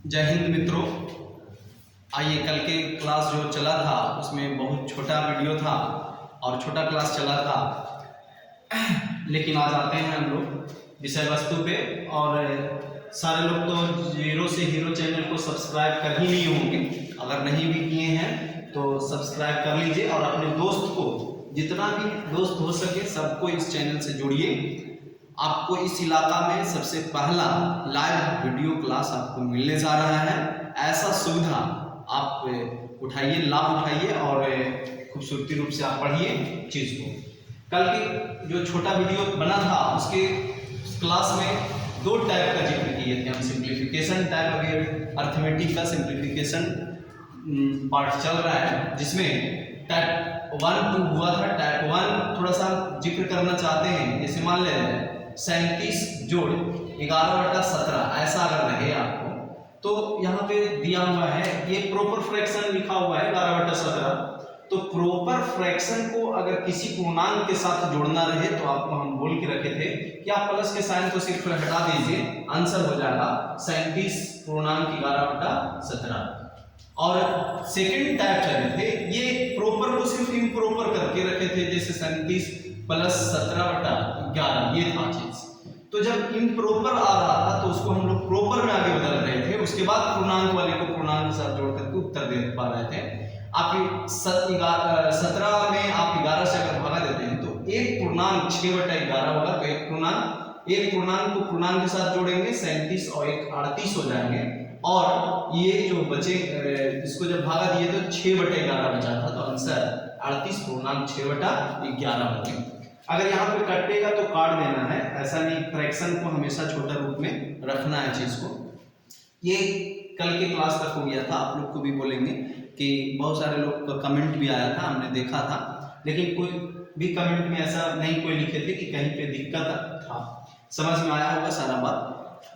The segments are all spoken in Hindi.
जय हिंद मित्रों। आइए, कल के क्लास जो चला था उसमें बहुत छोटा वीडियो था और छोटा क्लास चला था, लेकिन आज आते हैं हम लोग विषय वस्तु पे। और सारे लोग तो जीरो से हीरो चैनल को सब्सक्राइब कर ही लिए होंगे। अगर नहीं भी किए हैं तो सब्सक्राइब कर लीजिए और अपने दोस्त को, जितना भी दोस्त हो सके सबको इस चैनल से जोड़िए। आपको इस इलाका में सबसे पहला लाइव वीडियो क्लास आपको मिलने जा रहा है। ऐसा सुविधा आप उठाइए, लाभ उठाइए और खूबसूरती रूप से आप पढ़िए चीज़ को। कल की जो छोटा वीडियो बना था उसके क्लास में दो टाइप का जिक्र किए थे हम। सिंप्लीफिकेशन टाइप, अभी अर्थमेटिक का सिंप्लीफिकेशन पार्ट चल रहा है, जिसमें टाइप 1 2 हुआ था। टाइप 1 थोड़ा सा जिक्र करना चाहते हैं। जैसे मान लें 37 जोड़ 11/17 ऐसा अगर रहे आपको, तो यहाँ पे दिया हुआ है ये प्रॉपर फ्रैक्शन लिखा हुआ है 11/17। तो प्रॉपर फ्रैक्शन को अगर किसी पूर्णांक के साथ जोड़ना रहे तो आपको हम बोल के रखे थे कि आप प्लस के साइन को सिर्फ हटा दीजिए, आंसर हो जाएगा 37 पूर्णांक 11/17। और सेकेंड टाइप चले थे, ये प्रॉपर को सिर्फ इम्प्रॉपर करके रखे थे, जैसे 37 + 17/11 ये था चीज। तो जब इम्प्रॉपर आ रहा था तो उसको हम लोग प्रॉपर में आगे बदल रहे थे, उसके बाद पूर्णांक वाले को पूर्णांक के साथ जोड़ करके उत्तर दे पा रहे थे। आप 17 में आप 11 से अगर भागा देते हैं तो एक पूर्णांक 6/11 होगा। तो एक पूर्णांक को पूर्णांक के साथ जोड़ेंगे, 37 और 1 38 हो जाएंगे। और ये जो बचे, इसको जब भागा दिए तो 6/11 बचा था, तो आंसर 38 पूर्णांक 6/11 होंगे। अगर यहाँ पे कटेगा तो काट देना है, ऐसा नहीं, फ्रैक्शन को हमेशा छोटा रूप में रखना है चीज को। ये कल के क्लास तक हो गया था। आप लोग को भी बोलेंगे कि बहुत सारे लोग का कमेंट भी आया था, हमने देखा था, लेकिन कोई भी कमेंट में ऐसा नहीं कोई लिखे थे कि कहीं पे दिक्कत था। समझ में आया होगा सारा बात।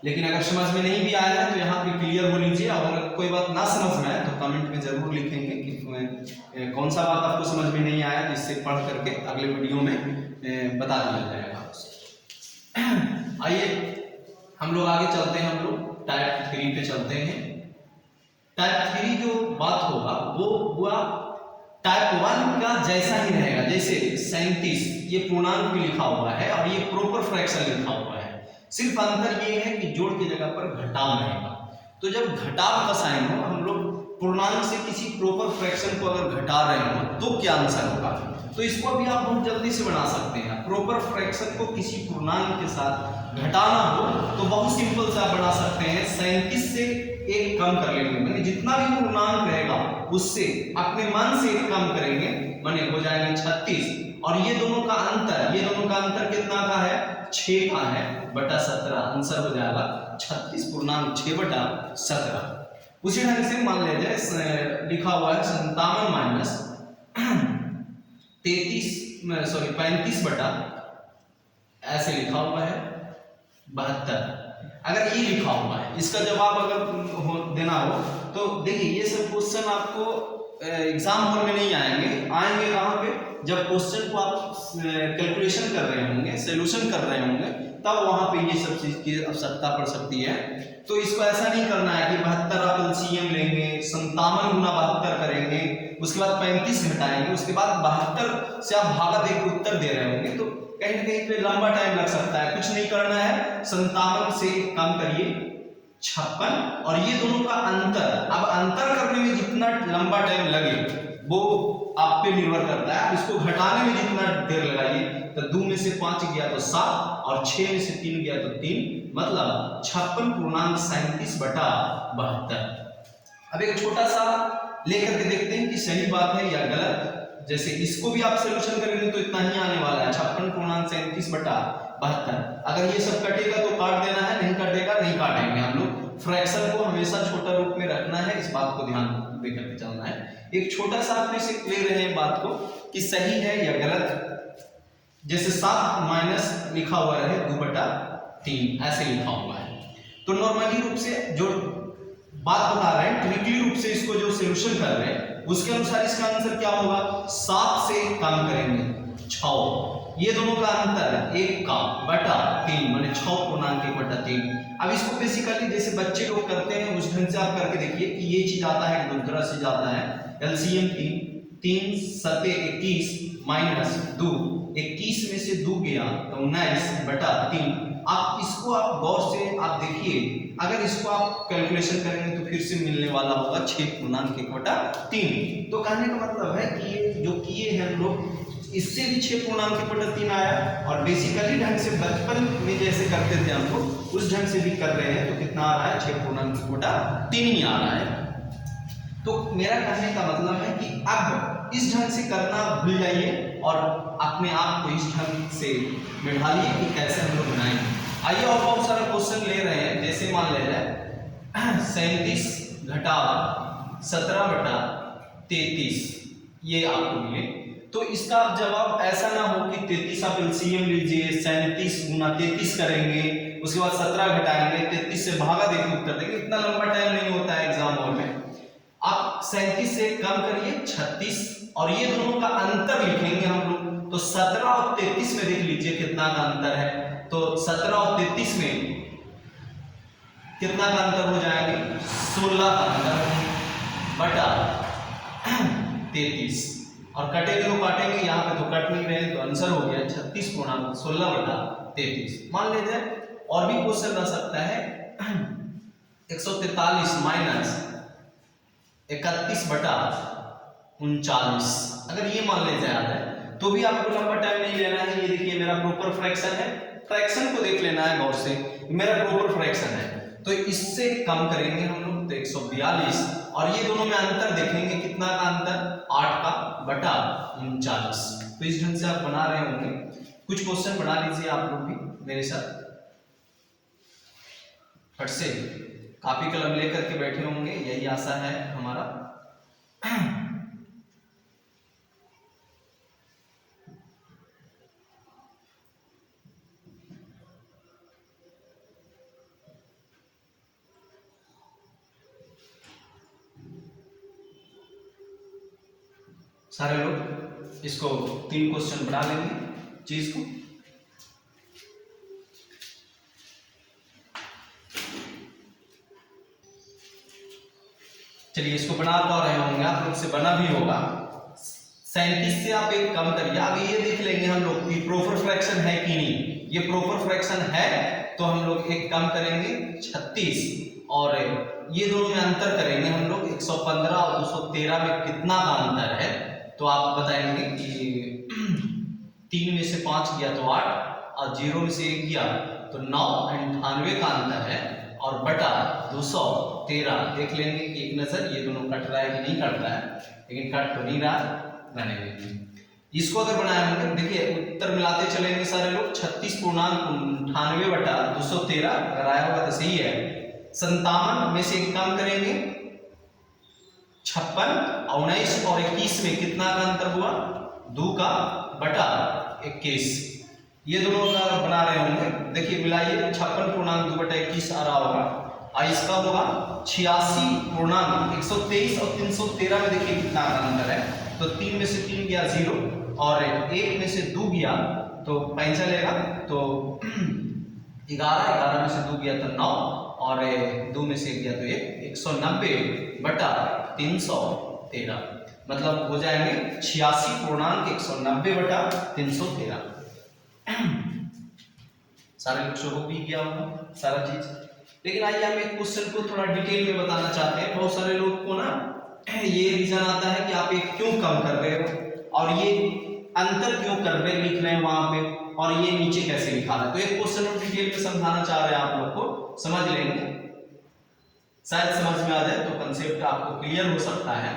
लेकिन अगर समझ में नहीं भी आया है तो यहाँ पे क्लियर हो लीजिए। और अगर कोई बात ना समझ में आए तो कमेंट में जरूर लिखेंगे कि कौन सा बात आपको समझ में नहीं आया, जिससे पढ़ करके अगले वीडियो में बता दिया जाएगा। आइए हम लोग आगे चलते हैं। हम लोग टाइप 3 पे चलते हैं। टाइप 3 जो बात होगा वो हुआ टाइप 1 का जैसा ही रहेगा। जैसे 37 ये पूर्णांक भी लिखा हुआ है और ये प्रॉपर फ्रैक्शन लिखा हुआ है। सिर्फ अंतर ये है कि जोड़ की जगह पर घटाव रहेगा। तो जब घटाव का साइन हो, हम लोग पूर्णांक से किसी प्रॉपर फ्रैक्शन को अगर घटा रहे हो तो क्या आंसर होगा, तो इसको भी आप बहुत जल्दी से बना सकते हैं। प्रॉपर फ्रैक्शन को किसी पूर्णांक के साथ घटाना हो तो बहुत सिंपल से आप बना सकते हैं। 37 से 1 कम कर लेंगे, माने जितना भी पूर्णांक रहेगा उससे अपने मन से 1 कम करेंगे, माने हो जाएंगे 36। और ये दोनों का अंतर कितना का है, 6 का है, बटा 17। आंसर हो जाएगा 36 पूर्णांक 6/17। उसी ढंग से मान लीजिए लिखा हुआ है 57 - 35 बटा, ऐसे लिखा हुआ है 72। अगर ये लिखा हुआ है, इसका जवाब अगर देना हो तो देखिए ये सब क्वेश्चन आपको एग्जाम हॉल में नहीं आएंगे कहाँ पे, जब क्वेश्चन को आप कैलकुलेशन कर रहे होंगे, सॉल्यूशन कर रहे होंगे, तब वहां पे ये सब चीज की आवश्यकता पड़ सकती है। तो इसको ऐसा नहीं करना है कि 72 आप एलसीएम लेंगे, 57 गुना 72 करेंगे, उसके बाद 35 घटाएंगे, उसके बाद 72 से आप भागा देकर उत्तर दे रहे होंगे, तो कहीं ना कहीं पे लंबा टाइम लग सकता है। कुछ नहीं करना है, 57 से कम करिए 56, और ये दोनों का अंतर, अब अंतर करने में जितना लंबा टाइम लगे वो आप पे निर्भर करता है। इसको घटाने में जितना देर लगाइए, तो 2 में से 5 गया तो 7 और 6 में से 3 गया तो 3, मतलब 56 पूर्णांक 37/72। अब एक छोटा सा लेकर के देखते हैं कि सही बात है या गलत। जैसे इसको भी आप सोल्यूशन करेंगे तो इतना ही आने वाला है, 56 पूर्णांक 37/72। अगर ये सब कटेगा तो काट देना है, नहीं कटेगा नहीं काटेंगे। हम लोग फ्रैक्शन को हमेशा छोटा रूप में रखना है, इस बात को ध्यान देकर के चलना है। एक छोटा सा अपने से ले रहे हैं बात को कि सही है या गलत। जैसे 7 माइनस लिखा हुआ रहे 2/3 ऐसे लिखा हुआ है, तो नॉर्मली रूप से जो बात बता रहे हैं, ट्रिकली रूप से इसको जो सॉल्यूशन कर रहे हैं उसके अनुसार इसका आंसर क्या होगा, 7 से कम करेंगे 6, ये दोनों का अंतर 1 का बटा 3 माने 6 बटा 3। अब इसको बेसिकली जैसे बच्चे लोग करते हैं उस ढंग से आप करके देखिए कि ये चीज आता है दूसरा चीज आता है एलसीएम 3 सते 21 माइनस 2 21 में से 2 गया तो 19 बटा 3। आप इसको आप गौर से आप देखिए, अगर इसको आप कैलकुलेशन करेंगे तो फिर से मिलने वाला होगा 6 बटा 3। तो कहने का मतलब है कि ये जो किए हैं हम लोग इससे भी 6 बटा 3 आया, और बेसिकली ढंग से बचपन में जैसे करते थे हम लोग उस ढंग से भी कर रहे हैं तो कितना आ रहा है 6 बटा 3 ही आ रहा है। तो मेरा कहने का मतलब है कि अब इस ढंग से करना भूल जाइए और अपने आप को इस ढंग से बिठा लिए कि कैसे हम लोग बनाएंगे। आइए और बहुत सारा क्वेश्चन ले रहे हैं, जैसे मान ले रहे हैं 37 घटा 17 बटा 33 ये आपको मिले, तो इसका जवाब ऐसा ना हो कि 33 आप एलसीएम लीजिए 37 गुना 33 करेंगे, उसके बाद 17 घटाएंगे 33 से भागा देके उत्तर देंगे, इतना लंबा टाइम नहीं होता है एग्जाम हॉल में। आप 37 से कम करिए 36 और ये दोनों का अंतर लिखेंगे हम लोग, तो 17 और 33 में देख लीजिए कितना का अंतर है, तो 17 और 33 में कितना का अंतर हो जाएंगे 16 का अंतर बटा 33 और कटेंगे तो काटेंगे, यहाँ पे तो कट नहीं रहे तो आंसर हो गया 36/16 बटा 33। मान लीजिए और भी क्वेश्चन रह सकता है 143 माइनस 31 बटा 39, अगर ये मान ले जाए है तो भी आपको लंबा टाइम नहीं लेना है। ये देखिए मेरा प्रॉपर फ्रैक्शन है, फ्रैक्शन को देख लेना है गौर से, मेरा प्रॉपर फ्रैक्शन है तो इससे कम करेंगे हम लोग तो 142 और ये दोनों में अंतर देखेंगे कितना का अंतर 8 का बटा 39। तो इस ढंग से आप बना रहे होंगे, कुछ क्वेश्चन बना लीजिए आप लोग भी मेरे साथ, फट से कॉपी कलम लेकर के बैठे होंगे, यही आशा है हमारा। सारे लोग इसको 3 क्वेश्चन बना लेंगे चीज को। चलिए इसको बना पा रहे होंगे आप लोग, से बना भी होगा। 37 से आप एक कम करिए, अब ये देख लेंगे हम लोग कि प्रॉपर फ्रैक्शन है कि नहीं। ये प्रॉपर फ्रैक्शन है तो हम लोग एक कम करेंगे 36 और ये दोनों में अंतर करेंगे हम लोग 115 और 213 में कितना का अंतर है, तो आप बताएंगे कि 3 में से 5 गया तो 8 और 0 में से 1 गया तो 9 98 का अंतर है और बटा 213 देख लेंगे कि एक नजर ये दोनों कट रहा है कि नहीं कट रहा है, लेकिन कट तो नहीं रहा, बनेंगे। इसको अगर बनाए होंगे देखिए उत्तर मिलाते चलेंगे सारे लोग 36.98 बटा 213 अगर आया होगा तो सही है। 57 में से कम करेंगे 56 19 और 21 में कितना का अंतर हुआ 2 का बटा 21, ये दोनों का बना रहे होंगे। देखिए मिलाइए 56.2 बटा 21 आ रहा होगा और इसका होगा 86.123 और 313 में देखिए कितना का अंतर है, तो 3 में से 3 गया 0 और 1 में से 2 गया तो 5 चलेगा तो 11 में से 2 गया तो 9 और 2 में से 1 गया तो 190 बटा 313, मतलब हो जाएंगे 86.190 बटा 313। सारे लोग हो भी गया होगा सारा चीज, लेकिन आइए हम एक क्वेश्चन को थोड़ा डिटेल में बताना चाहते हैं। बहुत सारे लोग को ना ये रीजन आता है कि आप एक क्यों कम कर रहे हो और ये अंतर क्यों कर रहे लिख रहे हैं वहां पे और ये नीचे कैसे लिखा रहा है, तो एक क्वेश्चन को डिटेल में समझाना चाह रहे हैं आप लोग को, समझ लेंगे शायद समझ में आ जाए तो कंसेप्ट आपको क्लियर हो सकता है।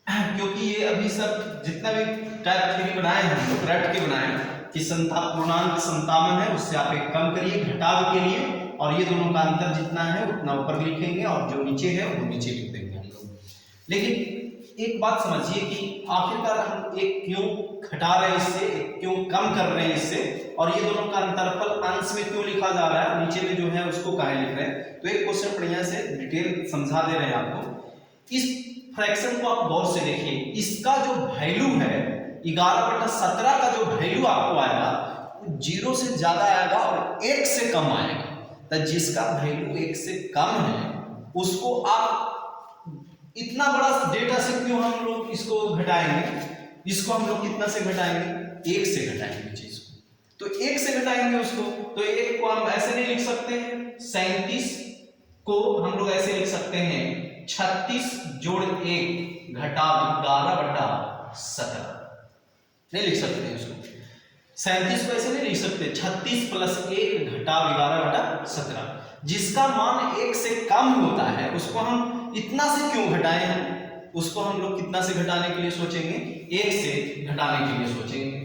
क्योंकि ये अभी सब जितना भी टाइप थ्योरी बनाए हैं हम लोग रट के बनाए कि पूर्णांक 57 है उससे आप एक कम करिए घटाव के लिए और ये दोनों का अंतर जितना है उतना ऊपर लिखेंगे और जो नीचे है वो नीचे लिख देंगे हम लोग। लेकिन एक बात समझिए कि आखिरकार हम एक क्यों घटा रहे हैं इससे, एक क्यों कम कर रहे हैं इससे और ये दोनों का अंतरफल अंश में क्यों लिखा जा रहा है, नीचे में जो है उसको काहे लिख रहे हैं, तो एक क्वेश्चन बढ़िया से डिटेल समझा दे रहे हैं आपको। इस फ्रैक्शन को आप गौर से देखिए, इसका जो वैल्यू है 11/17 का जो वैल्यू आपको आएगा वो 0 से ज्यादा आएगा और 1 से कम आएगा। तो जिसका वैल्यू 1 से कम है उसको आप इतना बड़ा डेटा से क्यों हम लोग इसको घटाएंगे, इसको हम लोग कितना से घटाएंगे, 1 से घटाएंगे चीज को। तो 1 से घटाएंगे उसको, तो 1 को हम ऐसे नहीं लिख सकते हैं, 37 को हम लोग ऐसे लिख सकते हैं 36 जोड़ 1 घटा 11/17, नहीं लिख सकते हैं उसको। 37 को ऐसे नहीं लिख सकते, 36 + 1 घटा 11/17। जिसका मान 1 से कम होता है उसको हम इतना से क्यों घटाएं, हम उसको हम लोग कितना से घटाने के लिए सोचेंगे, 1 से घटाने के लिए सोचेंगे।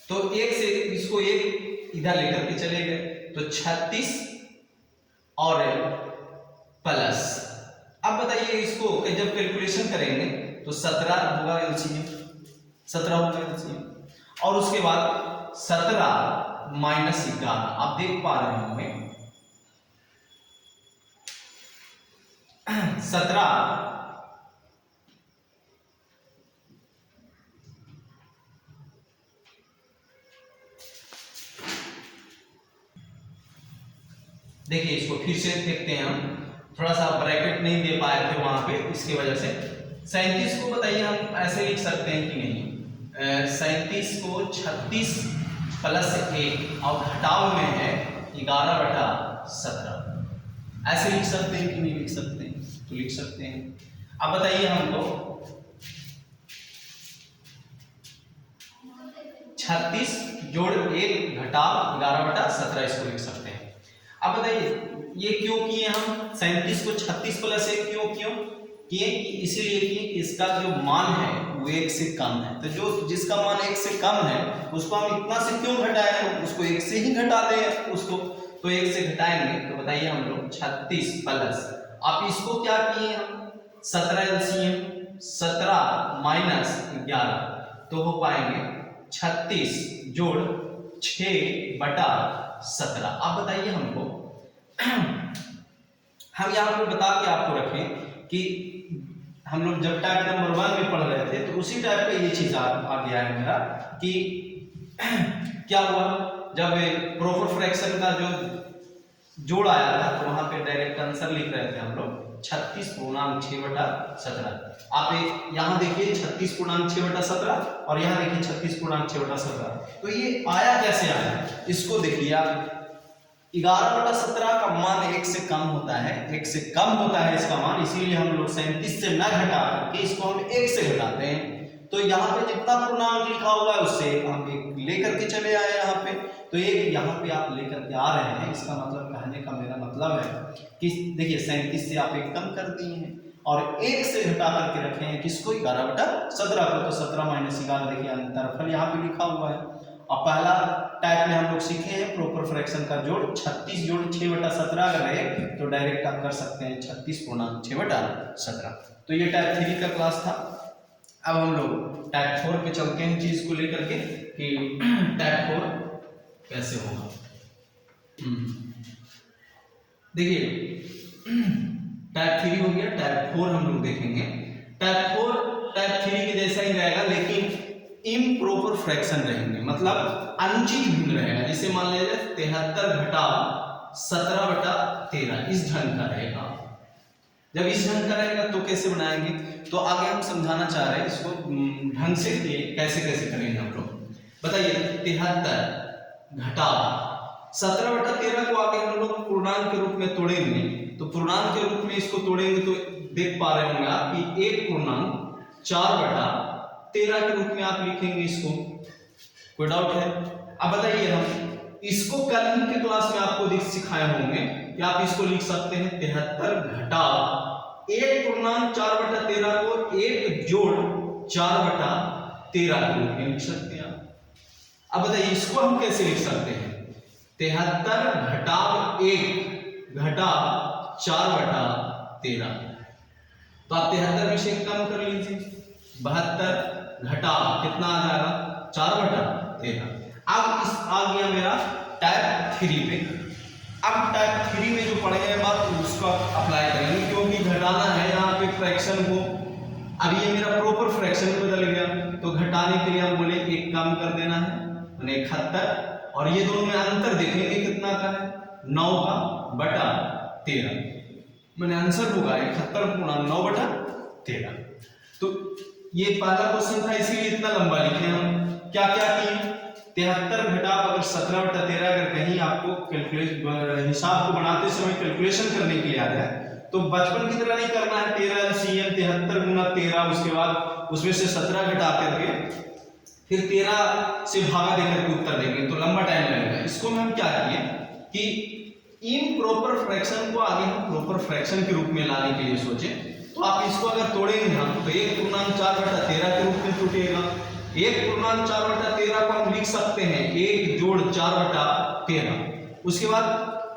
तो 1 से इसको 1 इधर लेकर के चले गए, तो 36 और प्लस, अब बताइए इसको जब कैलकुलेशन करेंगे तो 17 होगा एलसीएम, 17 होगा एलसीएम, और उसके बाद 17 - 11, आप देख पा रहे होंगे 17 देखिए इसको फिर से देखते हैं हम, थोड़ा सा ब्रैकेट नहीं दे पाए थे वहां पे, इसकी वजह से। 37 को बताइए हम ऐसे लिख सकते हैं कि नहीं, 37 को 36 + 1 और घटाव में है 11/17, ऐसे लिख सकते हैं कि नहीं लिख सकते हैं, तो लिख सकते हैं। अब बताइए हमको 36 जोड़ 1 घटा 11/17 इसको लिख सकते हैं। अब बताइए ये क्यों किए हम, 37 को 36 + 1 क्यों किए, इसीलिए किए कि इसका जो मान है वो 1 से कम है। तो जो जिसका मान 1 से कम है उसको हम इतना से क्यों घटाएं, उसको 1 से ही घटा दें उसको, तो 1 से घटाएंगे। तो बताइए हम लोग 36 प्लस, आप इसको क्या किए हम 17 एलसीएम, 17 - 11, तो हो पाएंगे 36 जोड़ 6/17। अब बताइए हमको हम यहाँ पे बता के आपको रखें कि हम लोग जब टाइप नंबर 1 में पढ़ रहे थे तो उसी टाइप पे ये चीज आ गया है मेरा कि क्या हुआ, जब प्रॉपर फ्रैक्शन का जो जोड़ आया था तो वहां पे डायरेक्ट आंसर लिख रहे थे हम लोग 36.6/17। आप यहाँ देखिए 36.6/17 और यहाँ देखिए 36.6/17, तो ये आया कैसे आया, इसको देखिए आप। 11/17 का मान 1 से कम होता है, 1 से कम होता है इसका मान, इसीलिए हम लोग 37 से न घटा करके इसको हम 1 से घटाते हैं। तो यहाँ पे जितना पूर्णांक लिखा हुआ है उससे हम 1 लेकर के चले आए यहाँ पे, तो 1 यहाँ पे आप लेकर के आ रहे हैं, इसका मतलब कहने का मेरा मतलब है कि देखिए 37 से आप 1 कम कर दिए हैं और 1 से घटा करके रखे हैं किसको, 11/17 को। तो 17 - 11 देखिए अंतरफल यहाँ पे लिखा हुआ है। और पहला टाइप में हम लोग सीखे हैं प्रॉपर फ्रैक्शन का जोड़, 36 जोड़ 6/17 अगर है तो डायरेक्ट आप कर सकते हैं 36.6/17। तो ये टाइप 3 का क्लास था। अब हम लोग टाइप 4 पे चलते हैं चीज को लेकर के कि टाइप 4 कैसे होगा। देखिए टाइप 3 हो गया, टाइप 4 हम लोग देखेंगे। टाइप 4 टाइप 3 के जैसा ही रहेगा लेकिन इम्प्रॉपर फ्रैक्शन रहेंगे, मतलब अनुचित भिन्न रहेगा। जैसे मान लीजिए 73 घटा 17/13 इस ढंग का रहेगा। जब इस ढंग का रहेगा तो कैसे बनाएंगे, तो आगे हम समझाना चाह रहे हैं इसको ढंग से कैसे कैसे करेंगे हम लोग। बताइए 73 घटा 17/13 को आगे हम लोग पूर्णांक के रूप में तोड़ेंगे, तो पूर्णांक के रूप में इसको तोड़ेंगे तो देख पा रहे होंगे आप कि 1/4/13 के रूप में आप लिखेंगे इसको, कोई डाउट है। अब बताइए हम इसको कल के क्लास में आपको सिखाए होंगे कि आप इसको लिख सकते हैं 73 घटा 1/4/13 को 1 जोड़ 4/13 के रूप में लिख सकते हैं आप। अब बताइए इसको हम कैसे लिख सकते हैं, 73 घटा 1 घटा 4/13, तो आप 73 में से कम कर लीजिए, 72 घटा कितना आ जाएगा 4/13। अब इस आ गया मेरा टाइप 3 पे। अब टाइप 3 में जो पढ़े हैं बात उसका अप्लाई करेंगे, क्योंकि घटाना है यहाँ पे फ्रैक्शन को, अब ये मेरा प्रॉपर फ्रैक्शन में बदल गया, तो घटाने के लिए हम बोले एक कम कर देना है, मैंने 71, और ये दोनों में अंतर देखेंगे कितना का है, 9 का बटा 13, मैंने आंसर होगा 71/9/13। तो ये पहला क्वेश्चन था, इसीलिए इतना लंबा लिखे हम। क्या क्या किए, 73 घटा अगर 17/13 अगर कहीं आपको हिसाब को बनाते समय कैलकुलेशन करने के लिए आ जाए तो बचपन की तरह नहीं करना है, 13 LCM 73 गुना 13, उसके बाद उसमें से 17 घटा करके फिर 13 से भागा देकर के उत्तर देंगे तो लंबा टाइम लगेगा। इसको में हम क्या किए कि इम्प्रॉपर फ्रैक्शन को आगे हम प्रॉपर फ्रैक्शन के रूप में लाने के लिए सोचे। तो आप इसको अगर तोड़ेंगे हम तो 1/4/13 के रूप में टूटेगा। 1/4/13 को हम लिख सकते हैं 1 जोड़ 4/13, उसके बाद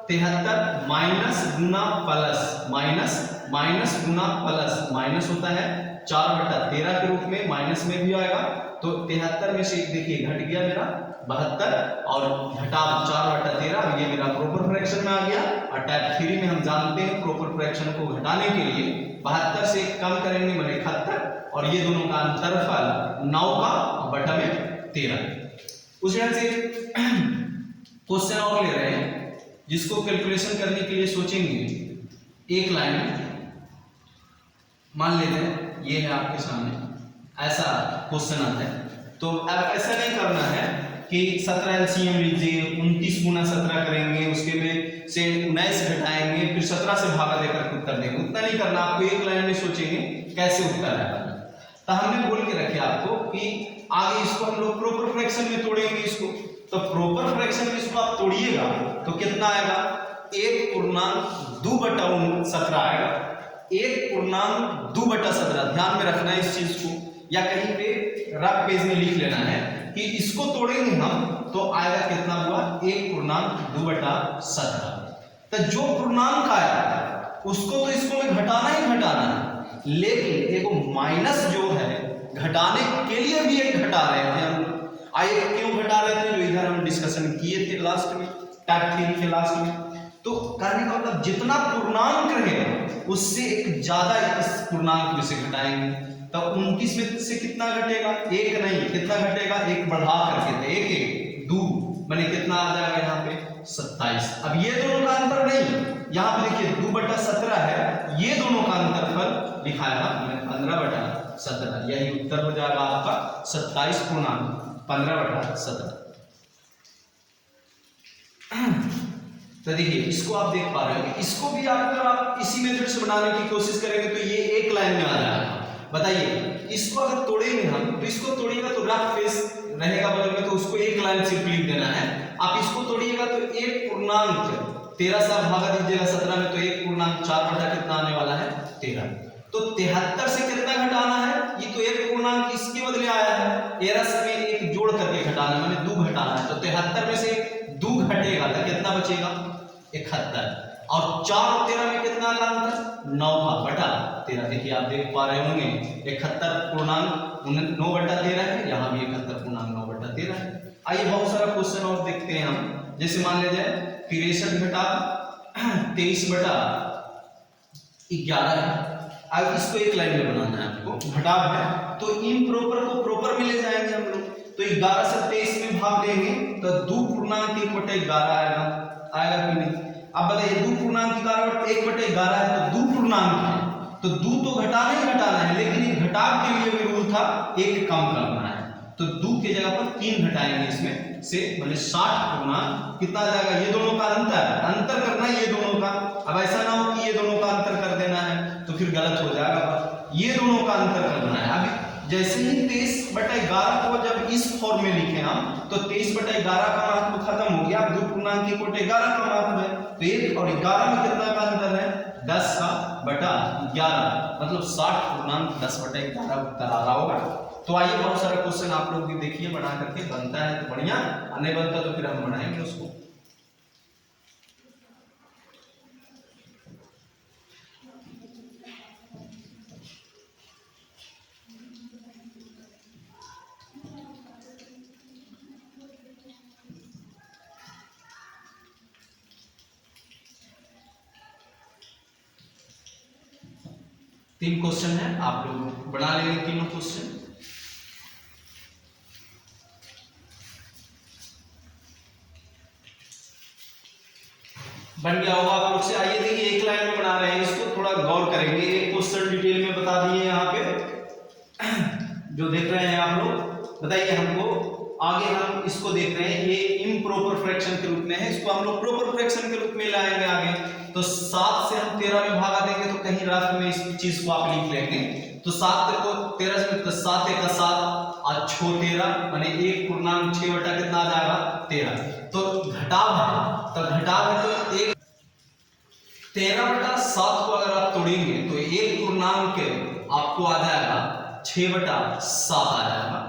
73 माइनस गुना प्लस, माइनस गुना प्लस, माइनस होता है 4/13 के रूप में, माइनस में भी आएगा। तो 73 में से देखिए घट गया मेरा 72 और घटा 4/13, ये मेरा प्रॉपर फ्रैक्शन में आ गया। और टाइप 3 में हम जानते हैं प्रॉपर फ्रैक्शन को घटाने के लिए 72 से कम करेंगे मैंने 71, और ये दोनों का अंतरफल 9 का बटा में 13। उस तरह से क्वेश्चन और ले रहे हैं जिसको कैलकुलेशन करने के लिए सोचेंगे। एक लाइन मान लेते हैं ये है आपके सामने, ऐसा क्वेश्चन आता है। तो अब ऐसा नहीं करना है कि 17 LCM लीजिए, 29 गुना 17 करेंगे, उसके में से 19 घटाएंगे, फिर 17 से भागा देकर उत्तर देंगे, उतना नहीं करना। आपको एक लाइन में सोचेंगे कैसे उत्तर आएगा। तो हमने बोल के रखे आपको कि आगे इसको हम लोग प्रॉपर फ्रैक्शन में तोड़ेंगे इसको। तो प्रॉपर फ्रैक्शन में इसको आप तोड़िएगा तो कितना आएगा, 1/2/17 आएगा। 1/2/17 ध्यान में रखना है इस चीज को, या कहीं पे रफ पेज में लिख लेना है कि इसको तोड़ेंगे हम तो आएगा कितना हुआ, 1/2/17। तो जो पूर्णांक आया उसको तो इसको में घटाना ही घटाना है, लेकिन एक माइनस जो है घटाने के लिए भी एक घटा रहे थे हम। आइए क्यों घटा रहे थे, जो इधर हम डिस्कशन किए थे लास्ट में, टाइप 3 के लास्ट में। तो करने का मतलब जितना पूर्णांक रहेगा उससे एक ज्यादा इस पूर्णांक में से घटाएंगे। तो 29 में से कितना घटेगा, एक नहीं, कितना घटेगा, एक बढ़ा करके थे, 1 2 मैंने कितना आ जाएगा यहाँ पे 27। अब ये दोनों का अंतर नहीं, यहाँ पे देखिए 2/17 है, ये दोनों का अंतरफल लिखाया मैंने 15/17, यही उत्तर हो जाएगा आपका 27.15/17। तो देखिए इसको आप देख पा रहे हो, इसको भी अगर आप इसी मेथड से बनाने की कोशिश करेंगे तो ये एक लाइन में आ जाएगा। बताइए इसको अगर तोड़ेंगे हम तो इसको तोड़िएगा तो रफ फेस रहेगा बगल में, तो उसको एक लाइन सिर्फ लिख देना है। आप इसको तोड़िएगा तो 1/13 से भागा दीजिएगा 17 में, तो 1/4 बटा कितना आने वाला है 13। तो 73 से कितना घटाना है, ये तो 1 इसके बदले आया है, 13 में एक जोड़ करके घटाना है, मैंने 2 घटाना है। तो 73 में से 2 घटेगा तो कितना बचेगा 71, और 4 और 13 में कितना का अंतर 9 का बटा 13। देखिए आप देख पा रहे होंगे 71.9/13 है, यहाँ भी 71.9/13 है। आइए बहुत सारा क्वेश्चन और देखते हैं हम। जैसे मान लीजिए 63 घटा 23/11 है। अब इसको एक लाइन में बनाना है आपको, घटाव है तो इम्प्रॉपर को प्रॉपर में ले जाएंगे हम लोग। तो 11 से 23 में भाग देंगे तो 2.1/11 आएगा कि नहीं। अब बताइए 2.1/11 है तो 2 पूर्णांक है, तो 2 तो घटाना ही घटाना है, लेकिन एक घटाव के लिए भी रूल था एक कम करना है। तो 2 की जगह पर 3 घटाएंगे इसमें से, मतलब 60 पूर्णांक कितना आ जाएगा, ये दोनों का अंतर करना है ये दोनों का। अब ऐसा ना हो कि ये दोनों का अंतर कर देना है तो फिर गलत हो जाएगा, ये दोनों का अंतर करना है। अब जैसे ही 23/11 को जब इस फॉर्म में लिखे हम तो 23/11 का महत्व खत्म हो गया, अब 2.11 का महत्व है। तो 1 और 11 में कितना का अंतर है 10 का बटा 11, मतलब 60.10/11 उत्तर आ रहा होगा। तो आइए बहुत सारा क्वेश्चन आप लोग भी देखिए बना करके, बनता है तो बढ़िया, नहीं बनता तो फिर हम बनाएंगे उसको। 3 क्वेश्चन है, आप लोग बना लेंगे तीनों क्वेश्चन। बन गया होगा आप लोग से। आइए देखिए, एक लाइन में बना रहे हैं इसको, थोड़ा गौर करेंगे। एक क्वेश्चन डिटेल में बता दिए यहाँ पे जो देख रहे हैं आप लोग, बताइए हमको। आगे हम इसको देख रहे हैं, ये इम्प्रॉपर फ्रैक्शन के रूप में है, इसको हम लोग प्रॉपर फ्रैक्शन के रूप में लाएंगे आगे। तो 7 से हम 13 में भागा देंगे, तो कहीं रफ में इस चीज को आप लिख लेंगे। तो 7 को 13 से, तो 7 × 7 और 6 13, माने 1/6 बटा कितना आ जाएगा 13। तो घटाव है, तो घटाव है तो 1 13/7 को अगर आप तोड़ेंगे तो 1 आपको आ जाएगा 6/7 आ जाएगा।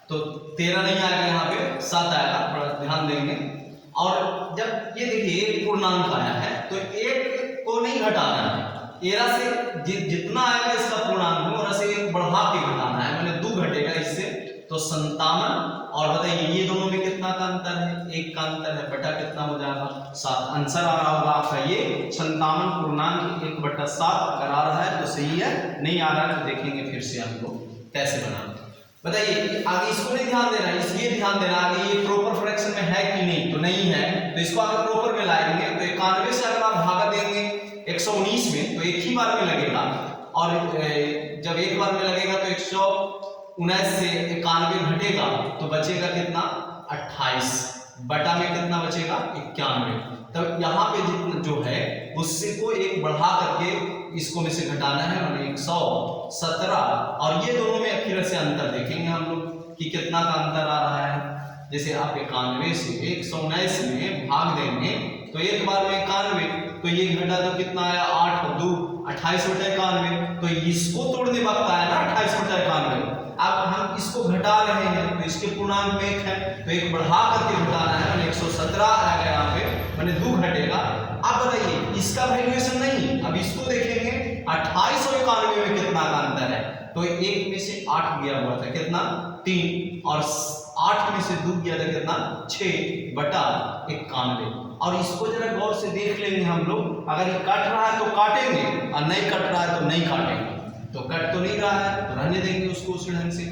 तो 13 नहीं आएगा, यहाँ पे 7 आएगा, थोड़ा ध्यान देंगे। और जब ये देखिए 1 पूर्णांक आया है तो 1 को नहीं घटाना है, 13 से जितना आएगा इसका पूर्णांक और ऐसे 1 बढ़ा के घटाना है, मैंने 2 घटेगा इससे, तो 57। और बताइए ये दोनों में कितना का अंतर है, 1 का अंतर है, बटा कितना हो जाएगा 7। आंसर आ रहा होगा आपका ये 57/1/7। अगर आ रहा है तो सही है, नहीं आ रहा है तो देखेंगे फिर से हम लोग कैसे बनाना। बताइए आगे इसको नहीं ध्यान देना, इसलिए ध्यान देना आगे ये प्रॉपर फ्रैक्शन में है कि नहीं, तो नहीं है, तो इसको अगर प्रॉपर में लाएंगे तो 91 से अगर आप भागा देंगे 119 में तो एक ही बार में लगेगा। और जब एक बार में लगेगा तो 119 से 91 घटेगा तो बचेगा कितना 28, बटा में कितना बचेगा 91। तब यहाँ पे जितना जो है उससे को 1 बढ़ा करके इसको में से घटाना है, और 117। और ये दोनों में फिर से अंतर देखेंगे हम लोग कि कितना का अंतर आ रहा है। जैसे आप 91 से 119 में भाग देंगे तो एक बार में 91, तो ये घटा तो कितना आया 8 और 2 28/91। तो इसको तोड़ने वक्त आया ना 28/91। अब हम इसको घटा रहे हैं तो इसके पूर्णांक में 1 है, तो 1 बढ़ा करके घटाना है, मैंने 117 आएगा यहाँ पे, मैंने 2 घटेगा। अब बताइए इसका वैल्यूएशन नहीं, अब इसको देखेंगे 28 और 91 में कितना का अंतर है। तो 1 में से 8 गया हुआ था, कितना 3, और 8 में से 2 गया था कितना 6/91। और इसको जरा गौर से देख लेंगे हम लोग, अगर ये कट रहा है तो काटेंगे और नहीं कट रहा है तो नहीं काटेंगे। तो कट तो नहीं रहा है तो रहने देंगे उसको उसी ढंग से।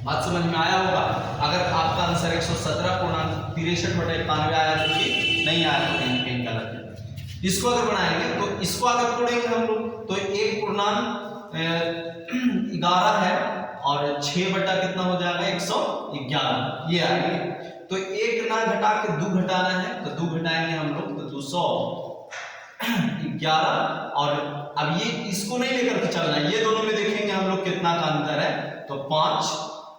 बात समझ में आया होगा। अगर आपका आंसर 117/63/91 आया तो ठीक, नहीं आया तो कहीं कहीं गलत है। इसको अगर बनाएंगे तो इसको अगर तोड़ेंगे हम लोग तो 1/11 है और 6 बटा कितना हो जाएगा 111, ये आएंगे। तो 1 ना घटा के 2 घटाना है, तो 2 घटाएंगे हम लोग तो 211। और अब ये इसको नहीं लेकर के चलना है, ये दोनों में देखेंगे हम लोग कितना का अंतर है, तो 5,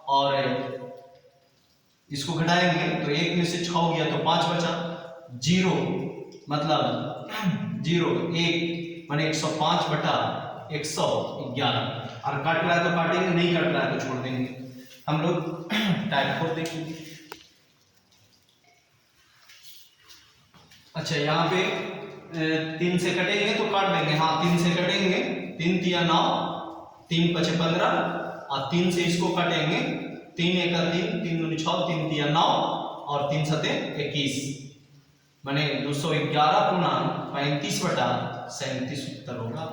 और इसको घटाएंगे तो 1 में से 6 गया तो 5 बचा, 0 मतलब 0 1 माने 105/111। और काट रहा है तो काटेंगे, नहीं काट रहा है तो छोड़ देंगे। हम लोग टाइप 4 देखेंगे। अच्छा यहाँ पे 3 से कटेंगे तो काट देंगे, हाँ 3 से कटेंगे, 3 × 9, 3 × 5 = 15, और 3 से इसको काटेंगे, 3 × 1 = 3, 3 × 2 = 6, 3 × 3 = 9, और 3 × 7 = 21, माने 211/35/37 उत्तर होगा।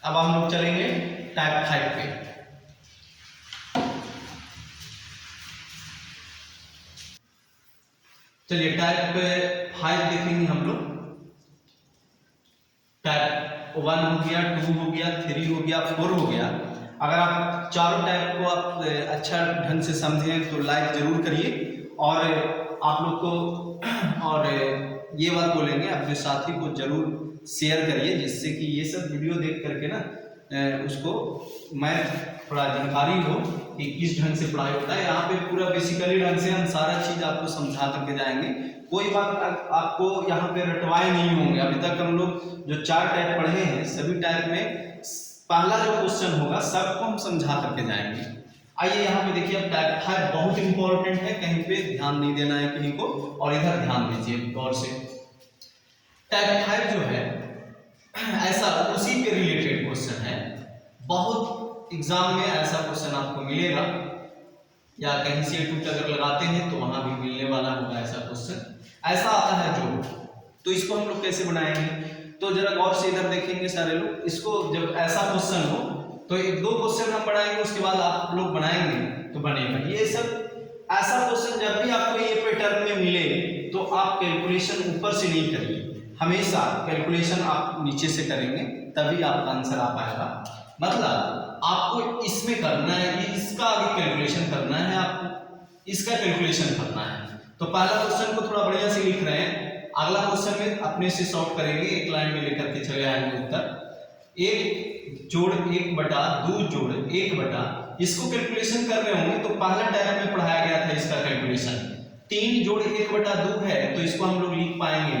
अब हम लोग चलेंगे टाइप 5 पे। चलिए टाइप 5 देखेंगे हम लोग। टाइप 1 हो गया, 2 हो गया, 3 हो गया, 4 हो गया। अगर आप चारों टाइप को आप अच्छा ढंग से समझें तो लाइक जरूर करिए, और आप लोग को और ये बात बोलेंगे अपने साथी को जरूर शेयर करिए, जिससे कि ये सब वीडियो देख करके ना उसको मैथ थोड़ा जानकारी हो कि किस ढंग से पढ़ाई होता है। यहाँ पे पूरा बेसिकली ढंग से हम सारा चीज़ आपको समझा करके जाएंगे, कोई बात आपको यहाँ पे रटवाए नहीं होंगे। अभी तक हम लोग जो 4 टाइप पढ़े हैं, सभी टाइप में पहला जो क्वेश्चन होगा सबको हम समझा करके जाएंगे। आइए यहाँ पे देखिए, अब टाइप 5 बहुत इंपॉर्टेंट है, कहीं पे ध्यान नहीं देना है किसी को, और इधर ध्यान दीजिए गौर से। टाइप 5 जो है ऐसा उसी के रिलेटेड क्वेश्चन है, बहुत एग्जाम में ऐसा क्वेश्चन आपको मिलेगा, या कहीं से टूट अगर लगाते हैं तो वहां भी मिलने वाला होगा ऐसा क्वेश्चन। ऐसा आता है जो, तो इसको हम लोग कैसे बनाएंगे, तो जरा गौर से इधर देखेंगे सारे लोग। इसको जब ऐसा क्वेश्चन हो तो एक दो क्वेश्चन हम पढ़ाएंगे, उसके बाद आप लोग बनाएंगे तो बनेगा। ये सब ऐसा क्वेश्चन जब भी आपको ये पैटर्न में मिले तो आप कैलकुलेशन ऊपर से नहीं करिए, हमेशा कैलकुलेशन आप नीचे से करेंगे, तभी आपका आंसर आ पाएगा। मतलब आपको इसमें करना है, इसका आगे कैलकुलेशन करना है, आपको इसका कैलकुलेशन करना है। तो पहला क्वेश्चन को थोड़ा बढ़िया से लिख रहे हैं, अगला क्वेश्चन में अपने से सॉल्व करेंगे, एक लाइन में लेकर के चले आएंगे उत्तर। 1 जोड़ 1 बटा 2 जोड़ 1 बटा, इसको कैलकुलेशन कर रहे होंगे तो पहला टाइम में पढ़ाया गया था इसका कैलकुलेशन। 3 जोड़ 1 बटा 2 है तो इसको हम लोग लिख पाएंगे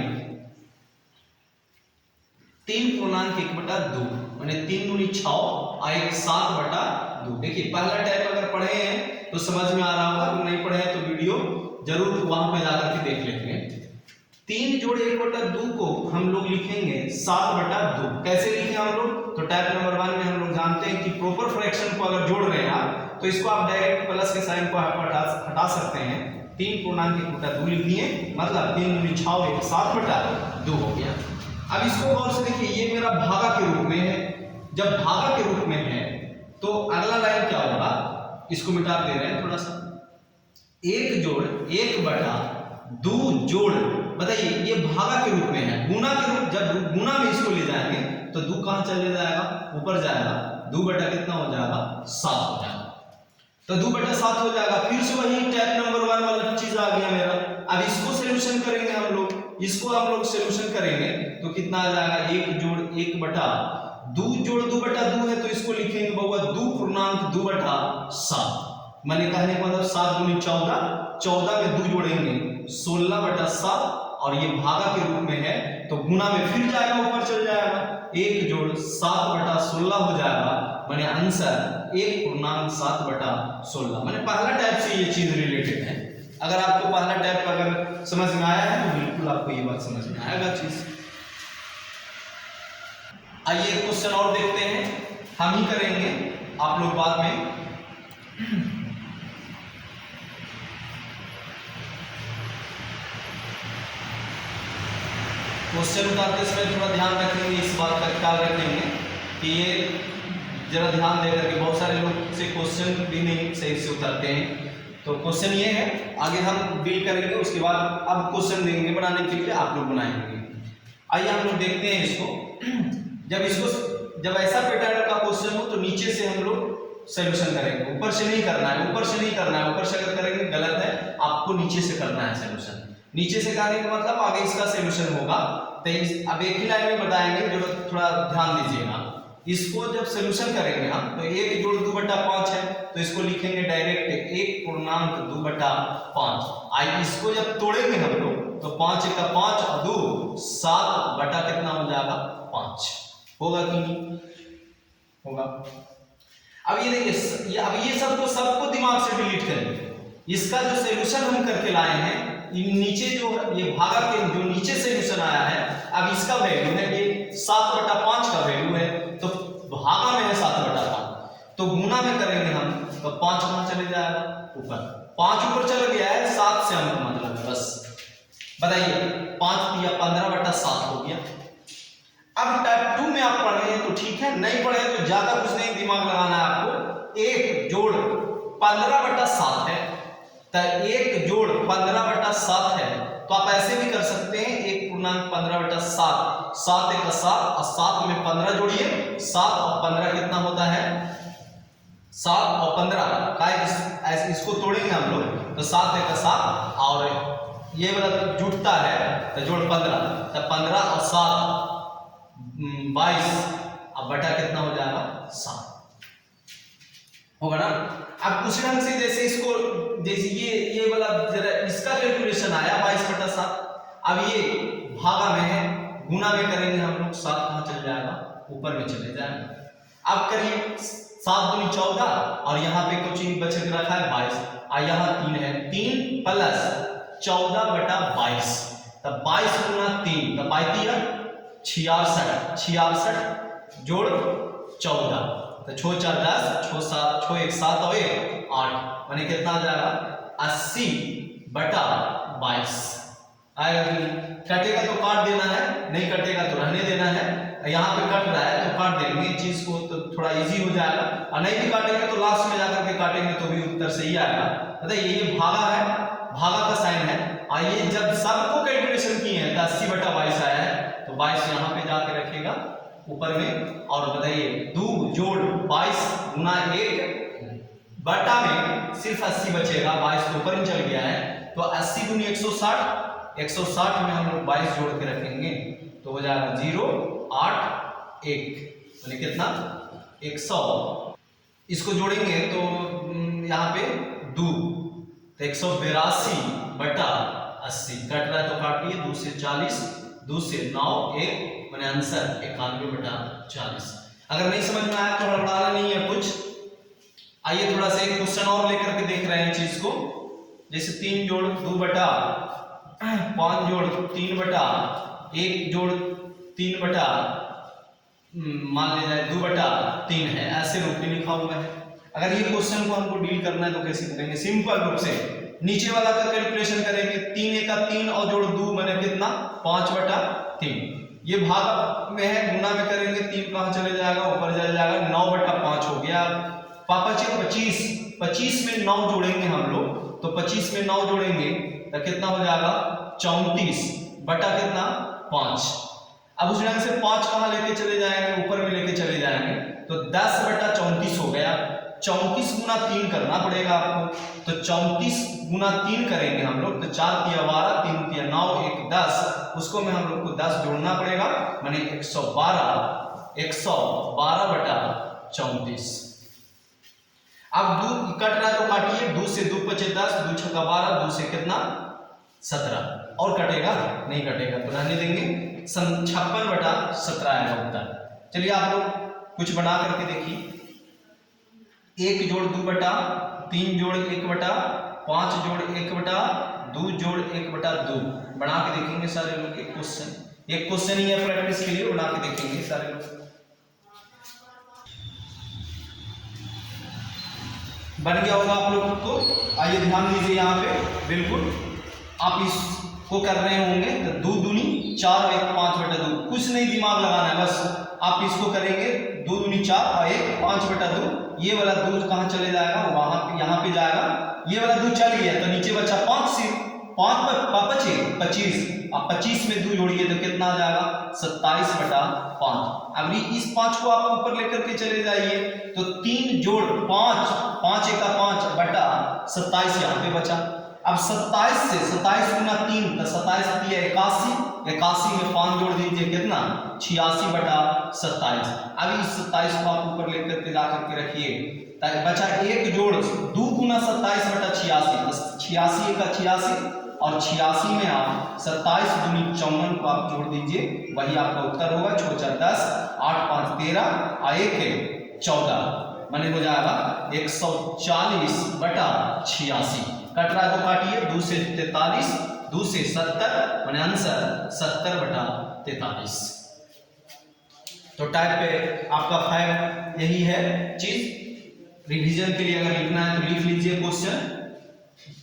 3.1 बटा 2, माने 3 दूनी 6 और 1 7 बटा 2। देखिए पहला टाइप अगर पढ़े हैं तो समझ में आ रहा होगा, अगर नहीं पढ़े हैं तो वीडियो जरूर वहां पे जाकर के देख लेंगे। 3 जोड़ 1 बटा 2 को हम लोग लिखेंगे 7 बटा 2। कैसे लिखें हम लोग? तो टाइप नंबर 1 में हम लोग जानते हैं कि प्रॉपर फ्रैक्शन को अगर जोड़ रहे हैं आप तो इसको आप डायरेक्ट प्लस के साइन को हटा सकते हैं। 3.1 बटा 2 लिख दिए, मतलब 3 दूनी 6 और 1 7 बटा 2 हो गया। अब इसको गौर से देखिए, ये मेरा भागा के रूप में है। जब भागा के रूप में है तो अगला लाइन क्या होगा, इसको मिटा दे रहे हैं थोड़ा सा। 1 जोड़ 1 बटा 2 जोड़, बताइए ये भागा के रूप में है, गुना के रूप, जब गुना में इसको ले जाएंगे तो 2 कहां चले जाएगा, ऊपर जाएगा, 2 बटा कितना हो जाएगा 7 हो जाएगा। तो 2 बटा 7 हो जाएगा। फिर से वही टाइप नंबर 1 वाला चीज आ गया मेरा। अब इसको सॉल्यूशन करेंगे हम लोग, इसको हम लोग सॉल्यूशन करेंगे तो कितना आ जाएगा, 1 जोड़ 1 बटा 2 जोड़ 2 बटा 2 है तो इसको लिखेंगे बउआ 2.2 बटा 7, माने कहने का मतलब 7 दूनी 14, 14 में 2 जोड़ेंगे 16 बटा 7, और ये भागा के रूप में है तो गुना में फिर जाएगा, ऊपर चल जाएगा, 1 जोड़ 7 बटा 16 हो जाएगा, माने आंसर 1.7 बटा 16। माने पहला टाइप से ये चीज रिलेटेड है। अगर आपको पहला टाइप अगर समझ में आया है तो बिल्कुल आपको ये बात समझ में आएगा चीज। आइए एक क्वेश्चन और देखते हैं, हम ही करेंगे, आप लोग बाद में। क्वेश्चन उतारते समय थोड़ा ध्यान रखेंगे, इस बात का ख्याल रखेंगे कि ये जरा ध्यान देकर के, बहुत सारे लोग से क्वेश्चन भी नहीं सही से उतारते हैं। तो क्वेश्चन ये है, आगे हम डील करेंगे, उसके बाद अब क्वेश्चन देंगे बनाने के लिए, आप लोग बनाएंगे। आइए हम लोग देखते हैं इसको। जब ऐसा पैटर्न का क्वेश्चन हो तो नीचे से हम लोग सॉल्यूशन करेंगे, ऊपर से नहीं करना है, ऊपर से नहीं करना है, ऊपर से अगर करेंगे गलत है, आपको नीचे से करना है सॉल्यूशन। नीचे से करने का मतलब आगे इसका सॉल्यूशन होगा। तो अब एक ही लाइन में बताएंगे, जो थोड़ा ध्यान दीजिएगा। इसको जब सॉल्यूशन करेंगे हम तो 1 जोड़ 2 बटा 5 है तो इसको लिखेंगे डायरेक्ट 1.2 बटा 5। आई इसको जब तोड़ेंगे हम लोग तो 5 का 5 और 2 7 बटा कितना हो जाएगा 5, होगा कि नहीं होगा। अब ये देखिए, अब ये सबको दिमाग से डिलीट करेंगे। इसका जो सॉल्यूशन हम करके लाए हैं, नीचे जो ये भागा के जो नीचे सॉल्यूशन आया है, अब इसका वैल्यू है ये 7 बटा 5 का वैल्यू है, तो भागा में है 7 बटा 5, तो गुना में करेंगे हम तो 5 कहां चले जाएगा ऊपर, 5 ऊपर चल गया है, 7 से हमको मतलब है बस। बताइए 5 या 15 बटा 7 हो गया। अब टाइप 2 में आप पढ़े हैं तो ठीक है, नहीं पढ़े तो ज्यादा कुछ नहीं दिमाग लगाना है आपको। 1 जोड़ 15 बटा 7 है, तो 1 जोड़ 15 बटा 7 है, तो आप ऐसे भी कर सकते हैं 1.15 बटा 7, 7 1 7 और 7 में 15 जोड़िए, 7 और 15 कितना होता है 7 और 15 का, ऐसे इसको तोड़ेंगे हम लोग तो 7 1 7 और ये वाला जुटता है तो जोड़ 15, तो 15 और 7 22, अब बटा कितना हो जाएगा 7 होगा ना। अब उसी ढंग से जैसे इसको, जैसे ये वाला जरा इसका कैलकुलेशन आया 22 बटा 7, अब ये भागा में है, गुना में करेंगे हम लोग, 7 कहां चल जाएगा ऊपर में चले जाएगा। अब करिए 7 दूनी 14 और यहाँ पे कुछ बच के रखा है 22 और यहाँ 3 है, 3 प्लस 14 बटा 22, तब 22 गुना 3 तब 66 जोड़ 14, तो 6 4 10, 6 7, 6 1 7 और 1 8, माने कितना आ जाएगा 80 बटा 22 आएगा। कटेगा तो काट देना है, नहीं कटेगा तो रहने देना है। यहाँ पे कट रहा है तो काट देंगे चीज को, तो थोड़ा इजी हो जाएगा। और नहीं भी काटेंगे तो लास्ट में जाकर के काटेंगे तो भी उत्तर सही आएगा। बताइए ये भागा है, भागा का साइन है। आइए जब सबको कैलकुलेशन किए हैं तो 80/22 आया है, तो 22 यहाँ पे जाके रखेगा ऊपर में। और बताइए 2 जोड़ 22 गुना 1 बटा में सिर्फ 80 बचेगा, 22 तो ऊपर ही चल गया है। तो 80 गुनी 160, 160 में हम लोग 22 जोड़ के रखेंगे तो हो जाएगा 0 8 1, यानी कितना 100। इसको जोड़ेंगे तो यहाँ पे 2 तो 182/80 कट रहा है तो काटिए। 2 से 40, 2 से 9 1 मैंने आंसर 91/40। अगर नहीं समझ में आया तो हड़बड़ाना नहीं है कुछ। आइए थोड़ा सा एक क्वेश्चन और लेकर के देख रहे हैं चीज को। जैसे 3 जोड़ 2/5 जोड़ 3/1 जोड़ 3 मान लिया जाए 2/3 है, ऐसे रूप में लिखा हुआ है। अगर ये क्वेश्चन को हमको डील करना है तो कैसे करेंगे? सिंपल रूप से नीचे वाला का कैलकुलेशन करेंगे। 3 1 का 3 और जोड़ 2 मैंने कितना 5/3। ये भाग में है, गुना में करेंगे 3 कहां चले जाएगा ऊपर चले जाएगा, 9/5 हो गया। पापा जी 25 में 9 जोड़ेंगे हम लोग, तो 25 में 9 जोड़ेंगे तो कितना हो जाएगा 34 बटा कितना 5। अब उस ढंग से 5 कहां लेके चले जाएंगे ऊपर में लेके चले जाएंगे तो 10/34 हो गया। 34 गुना 3 करना पड़ेगा आपको, तो 34 गुना 3 करेंगे हम लोग तो 4 तिया 12 3 तिया 9 1 10, उसको में हम लोग को 10 जोड़ना पड़ेगा, माने 112/34। अब 2 कट रहा है तो काटिए। 2 से 2 5 10, 2 6 12, 2 से कितना 17। और कटेगा नहीं कटेगा तो रहने देंगे। 56/17 आएगा उत्तर। चलिए आप लोग कुछ बना करके देखिए। 1 जोड़ 2/3 जोड़ 1/5 जोड़ 1/2 जोड़ 1/2 बना के देखेंगे सारे लोग। एक क्वेश्चन ही है प्रैक्टिस के लिए, बना के देखेंगे सारे लोग। बन गया होगा आप लोगों को। आइए ध्यान दीजिए यहाँ पे, बिल्कुल आप इसको कर रहे होंगे तो 2 दूनी 4 और 1 5/2, कुछ नहीं दिमाग लगाना है, बस आप इसको करेंगे 2 दूनी 4 और 1 5/2। ये वाला 2 कहाँ चले जाएगा वहां पे, यहाँ पे जाएगा। ये वाला 2 चल गया तो नीचे बचा 5 से 5 पर 25। अब 25 में 2 जोड़िए तो कितना आ जाएगा 27/5। अब इस 5 को आप ऊपर लेकर के चले जाइए तो 3 जोड़ 5 5 1 का 5 बटा 27 यहाँ पे बचा। अब 27 से 27 गुना 3 तो 27 दिया 81, 81 में 5 जोड़ दीजिए कितना 86/27। अब इस 27 को आप ऊपर लेकर के जाकर के रखिए, बचा 1 जोड़ 2 गुना 27/86, 86 का 86 और 86 में आप 27 दूनी 54 को आप जोड़ दीजिए, वही आपका उत्तर होगा। 6 4 10 8 5 13 और 1 है 14, माने हो जाएगा 140/86। कट रहा है तो काटिए। 2 से 43, 2 से 70, माने आंसर 70/43। तो टाइप पे आपका 5 यही है चीज। रिवीजन के लिए अगर लिखना है तो लिख लीजिए क्वेश्चन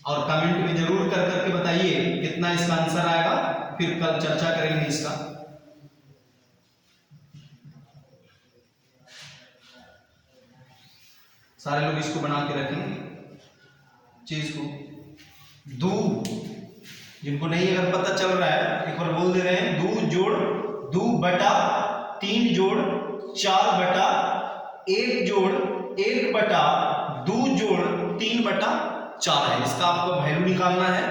और कमेंट में जरूर कर करके बताइए कितना इसका आंसर आएगा, फिर कल चर्चा करेंगे इसका। सारे लोग इसको बना के रखेंगे चीज को। 2 जिनको नहीं अगर पता चल रहा है एक बार बोल दे रहे हैं। 2 जोड़ 2/3 जोड़ 4/1 जोड़ 1/2 जोड़ 3/4 है। इसका आपको वैल्यू निकालना है।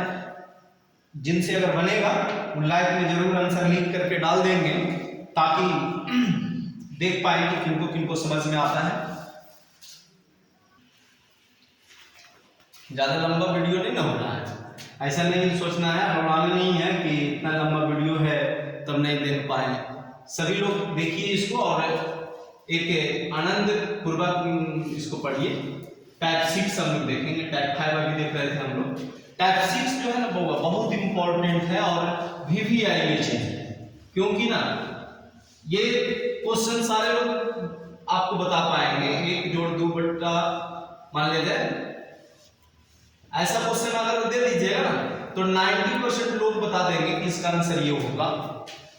जिनसे अगर बनेगा वो लाइक में जरूर आंसर लिख करके डाल देंगे ताकि देख पाए कि किनको किनको समझ में आता है। ज्यादा लंबा वीडियो नहीं ना हो रहा है, ऐसा नहीं सोचना है, हड़बड़ाना नहीं है कि इतना लंबा वीडियो है तब नहीं देख पाए। सभी लोग देखिए इसको और एक आनंद पूर्वक इसको पढ़िए। टाइप 6 हम लोग देखेंगे, टाइप 5 अभी देख रहे थे हम लोग। टाइप 6 जो है ना बहुत इंपॉर्टेंट है और VVI ये चीज है, क्योंकि ना ये क्वेश्चन सारे लोग आपको बता पाएंगे। 1 जोड़ 2 मान लेते हैं, ऐसा क्वेश्चन अगर दे दीजिएगा ना तो 90% लोग बता देंगे कि इसका आंसर ये होगा।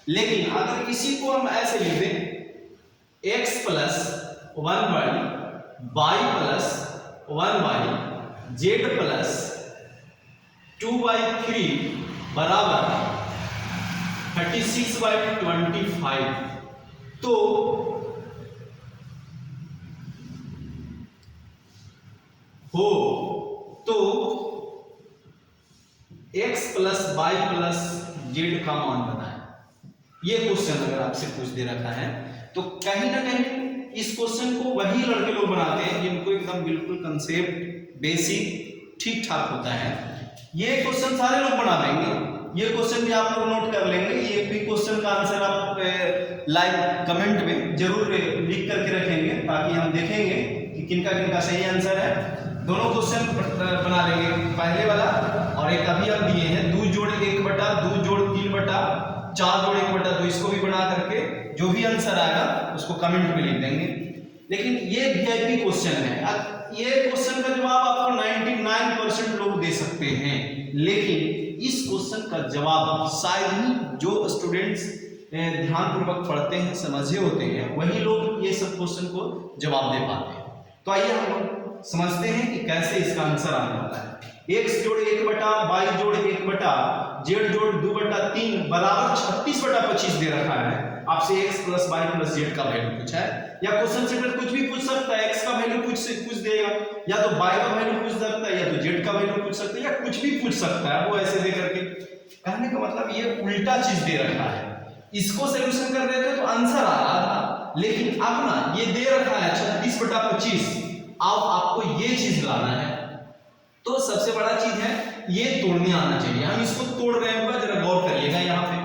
लेकिन अगर इसी को हम ऐसे लिख दें x plus 1y, y plus 1y, z plus 2y3 बराबर 36/25, तो x plus Y plus Z का मान बताएं। ये क्वेश्चन अगर आपसे पूछ दे रखा है तो कहीं ना कहीं इस क्वेश्चन को वही लड़के लोग बनाते हैं जिनको एकदम बिल्कुल कंसेप्ट बेसिक ठीक ठाक होता है। ये क्वेश्चन सारे लोग बना देंगे, ये क्वेश्चन भी आप लोग नोट कर लेंगे। ये भी क्वेश्चन का आंसर आप लाइव कमेंट में जरूर लिख करके रखेंगे ताकि हम देखेंगे कि किनका सही आंसर है। दोनों क्वेश्चन बना लेंगे, पहले वाला और एक अभी हम दिए हैं 2 जोड़ 1 बटा 2 जोड़ 3 बटा 4 जोड़ 1 बटा 2, इसको भी बना करके जो भी आंसर आएगा उसको कमेंट में लिख देंगे। लेकिन ये वीआईपी क्वेश्चन है, ये क्वेश्चन का जवाब आपको 99% लोग दे सकते हैं, लेकिन इस क्वेश्चन का जवाब शायद ही जो स्टूडेंट्स ध्यानपूर्वक पढ़ते हैं, समझे होते हैं, वही लोग ये सब क्वेश्चन को जवाब दे पाते हैं। तो आइए हम समझते हैं कि कैसे इसका आंसर आने वाला है। x जोड़ 1 बटा y जोड़ 1 बटा z जोड़ 2 बटा 3 बराबर 36/25 दे रखा है। आपसे x plus y plus z का वैल्यू पूछा है, या क्वेश्चन सेंटर कुछ भी पूछ सकता है, x का वैल्यू पूछ देगा, या तो y का वैल्यू पूछ सकता है, या तो z का वैल्यू पूछ सकता है, या कुछ भी पूछ सकता है वो ऐसे दे करके। कहने का मतलब ये उल्टा चीज दे रखा है। इसको सॉल्यूशन कर रहे थे तो आंसर आ रहा था, लेकिन अब ना ये दे रखा है 36/25, अब आपको ये चीज लाना है। तो सबसे बड़ा चीज है ये तोड़ने आना चाहिए। हम इसको तोड़ रहे हैं, जरा गौर करिएगा। यहाँ पे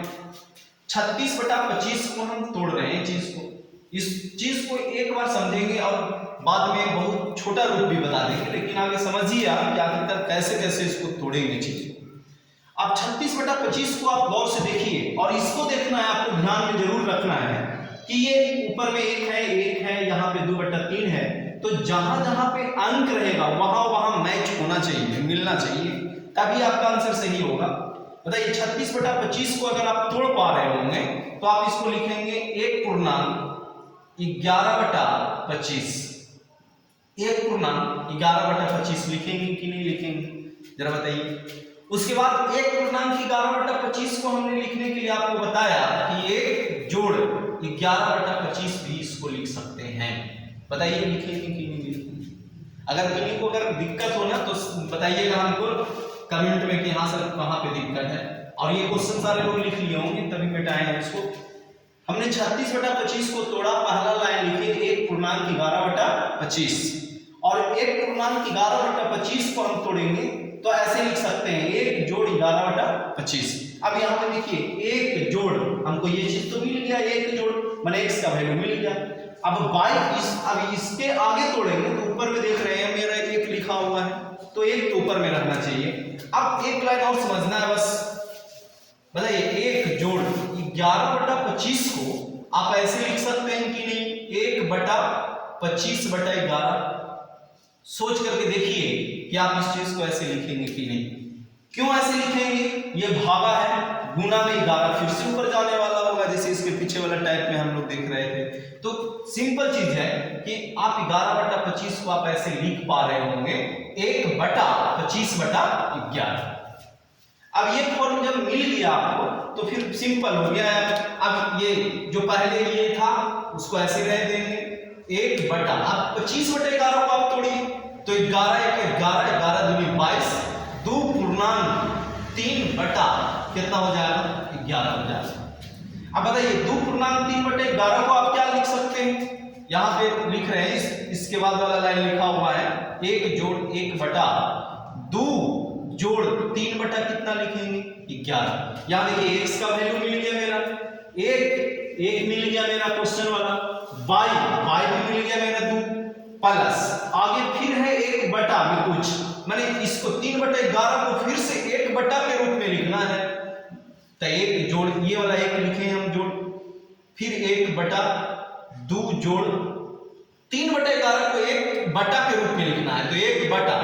36/25 को हम तोड़ रहे हैं चीज को। इस चीज को एक बार समझेंगे और बाद में बहुत छोटा रूप भी बता देंगे, लेकिन आगे समझिए आप कि आखिरकार कैसे कैसे इसको तोड़ेंगे चीज को। अब 36/25 को आप गौर से देखिए, और इसको देखना है, आपको ध्यान में जरूर रखना है कि ये ऊपर में 1 है, यहाँ पे 2/3 है, तो जहां जहां पे अंक रहेगा वहां वहां मैच होना चाहिए, मिलना चाहिए, तभी आपका आंसर सही होगा। बताइए 36/25 को अगर आप तोड़ पा रहे होंगे तो आप इसको लिखेंगे 1.11/25, 1.11/25 लिखेंगे कि नहीं लिखेंगे, जरा बताइए। उसके बाद 1.11/25 को हमने लिखने के लिए आपको बताया कि 1 जोड़ 11/25 भी इसको लिख सकते हैं। बताइए लिखेंगे कि नहीं लिखेंगे। अगर किसी को अगर दिक्कत हो ना तो बताइएगा हमको कमेंट में कि हाँ सर कहाँ पे दिक्कत है। और ये क्वेश्चन सारे लोग लिख लिए होंगे तभी मिटाएंगे इसको। हमने 36/25 को तोड़ा, पहला लाइन लिखिए 1.11/25, और 1.11/25 को हम तोड़ेंगे तो ऐसे लिख सकते हैं 1 जोड़ 11/25। अब यहाँ पे देखिए 1 जोड़, हमको ये चीज तो मिल गया, 1 जोड़ माने x का वैल्यू मिल गया। अब अब इसके आगे तोड़ेंगे तो ऊपर में देख रहे हैं मेरा 1 लिखा हुआ है, तो 1 तो ऊपर में रखना चाहिए। अब एक लाइन और समझना है बस। बताइए 1 जोड़ 11/25 को आप ऐसे लिख सकते हैं कि नहीं 1/25/11। सोच करके देखिए कि आप इस चीज को ऐसे लिखेंगे कि नहीं। क्यों ऐसे लिखेंगे, ये भागा है, गुना में 11 फिर से ऊपर जाने वाला होगा, जैसे इसके पीछे वाला टाइप में हम लोग देख रहे थे। तो सिंपल चीज है कि आप 11/25 को आप ऐसे लिख पा रहे होंगे 1/25/11। अब ये फॉर्म जब मिल गया आपको तो फिर सिंपल हो गया है। अब ये जो पहले ये था उसको ऐसे रह देंगे 1/25/11 को आप तोड़िए तो 11 2.3 बटा कितना हो जाएगा 11 हो जाएगा। अब बताइए 2.3/11 को आप क्या लिख सकते हैं, यहाँ पे लिख रहे हैं इसके बाद वाला लाइन लिखा हुआ है 1 जोड़ 1 बटा 2 जोड़ 3 बटा कितना लिखेंगे 11। यहाँ देखिए x का वैल्यू मिल गया मेरा, एक मिल गया मेरा क्वेश्चन वाला, y भी मिल गया मेरा 2 प्लस आगे फिर है 1 बटा में कुछ, माने इसको 3/11 को फिर से 1 बटा के रूप में लिखना है। तो 1 जोड़ ये वाला 1 लिखे हम जोड़, फिर 1 बटा 2 जोड़ 3/11 को 1 बटा के रूप में लिखना है। तो 1 बटा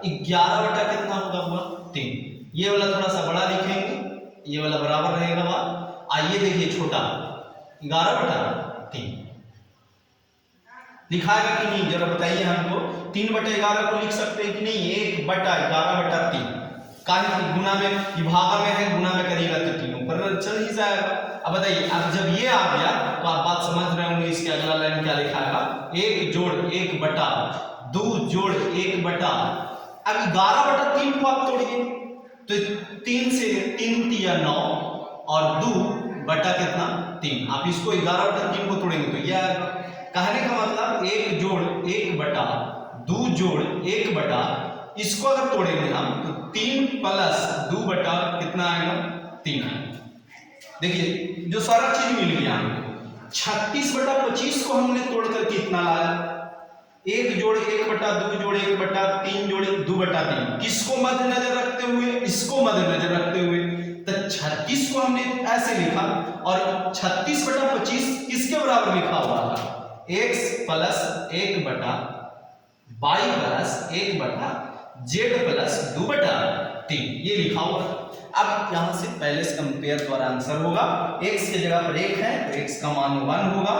11 बटा कितना होगा हुआ 3। ये वाला थोड़ा सा बड़ा लिखेंगे, ये वाला बराबर रहेगा आइए देखिए छोटा 11/3 लिखाएगा कि नहीं जरा बताइए हमको। 3/11 को लिख सकते हैं कि नहीं? 1/11/3 काहे की गुना में विभागा में है, गुना में करिएगा तो तीनों पर चल ही जाएगा। अब बताइए, अब जब ये आ गया तो आप बात समझ रहे होंगे। इसके अगला लाइन क्या लिखाएगा? 1 जोड़ 1/2 जोड़ 1/। अब 11/3 को आप तोड़िए तो 3 से 3 तिया 9 और 2 बटा कितना 3। आप इसको 11/3 को तोड़ेंगे तो यह आएगा। कहने का मतलब 1 जोड़ 1/2 जोड़ 1/। इसको अगर तोड़ेंगे हम तो 3 प्लस 2 बटा कितना आएगा? 3 आएगा। देखिए जो सारा चीज मिल गया हमको। 36/25 को हमने तोड़ कर कितना लाया? 1 जोड़ 1/2 जोड़ 1/3 जोड़ 2/3। किसको मद्देनजर रखते हुए? इसको मद्देनजर रखते हुए। तो 36 को हमने ऐसे लिखा और 36/25 किसके बराबर लिखा हुआ था? x plus 1/y plus 1/z plus 2/3 ये लिखा हुआ। अब यहां से पहले से कंपेयर द्वारा आंसर होगा। x के जगह पर 1 है तो x का मान 1 होगा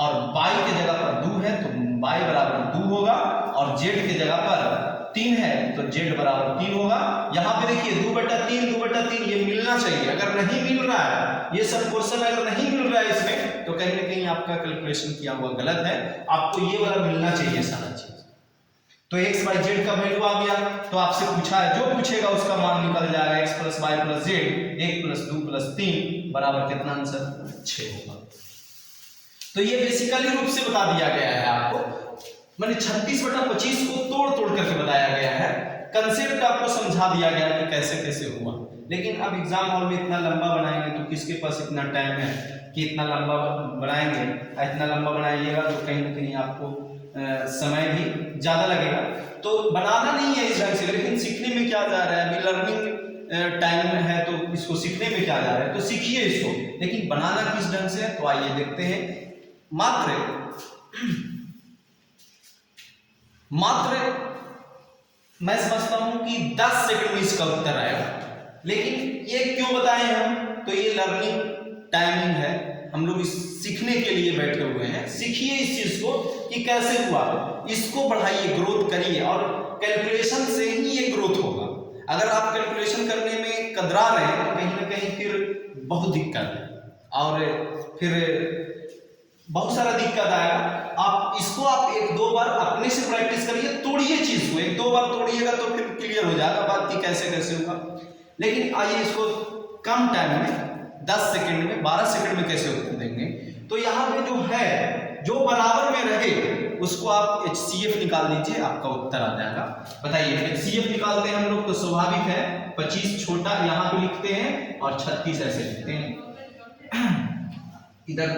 और y के जगह पर 2 है तो y बराबर 2 होगा और z के जगह पर 3 है तो z बराबर 3 होगा। यहाँ पे देखिए 2/3 ये मिलना चाहिए। अगर नहीं मिल रहा है, ये सब क्वेश्चन अगर नहीं मिल रहा है इसमें तो कहीं ना कहीं आपका कैलकुलेशन किया हुआ गलत है। आपको ये वाला मिलना चाहिए सारा चीज। तो x बाई जेड का वैल्यू आ गया तो आपसे पूछा है, जो पूछेगा उसका मान निकल जाएगा। x plus Y plus Z 1 plus 2 plus 3 बराबर कितना आंसर? 6 होगा। तो ये बेसिकली रूप से बता दिया गया है आपको, मैंने 36/25 को तोड़ तोड़ करके बताया गया है। कंसेप्ट आपको समझा दिया गया कि कैसे कैसे हुआ। लेकिन अब एग्जाम हॉल में इतना लंबा बनाएंगे तो किसके पास इतना टाइम है कि इतना लंबा बनाएंगे? इतना लंबा बनाइएगा तो कहीं ना कहीं आपको समय भी ज्यादा लगेगा। तो बनाना नहीं है इस ढंग से, लेकिन सीखने में क्या जा रहा है? अभी लर्निंग टाइम में है तो इसको सीखने में क्या जा रहा है, तो सीखिए इसको। लेकिन बनाना किस ढंग से है तो आइए देखते हैं। मात्र मैं समझता हूं कि 10 सेकंड में इसका उत्तर आएगा। लेकिन ये क्यों बताए हम? तो ये लर्निंग टाइमिंग है, हम लोग इस सीखने के लिए बैठे हुए हैं। सीखिए इस चीज को कि कैसे हुआ, इसको बढ़ाइए, ग्रोथ करिए और कैलकुलेशन से ही ये ग्रोथ होगा। अगर आप कैलकुलेशन करने में कतरा रहे हैं तो कहीं ना कहीं फिर बहुत दिक्कत है और फिर बहुत सारा दिक्कत आएगा। आप इसको आप 1-2 बार अपने से प्रैक्टिस करिए, तोड़िए चीज को। 1-2 बार तोड़िएगा तो फिर क्लियर हो जाएगा बात कि कैसे कैसे होगा। लेकिन आइए इसको कम टाइम में 10 सेकंड में 12 सेकंड में कैसे उत्तर देंगे। तो यहाँ पे जो है, जो बराबर में रहे उसको आप HCF निकाल दीजिए, आपका उत्तर आ जाएगा। बताइए HCF निकालते हैं हम लोग तो स्वाभाविक है 25 छोटा यहाँ पे लिखते हैं और 36 ऐसे लिखते हैं। इधर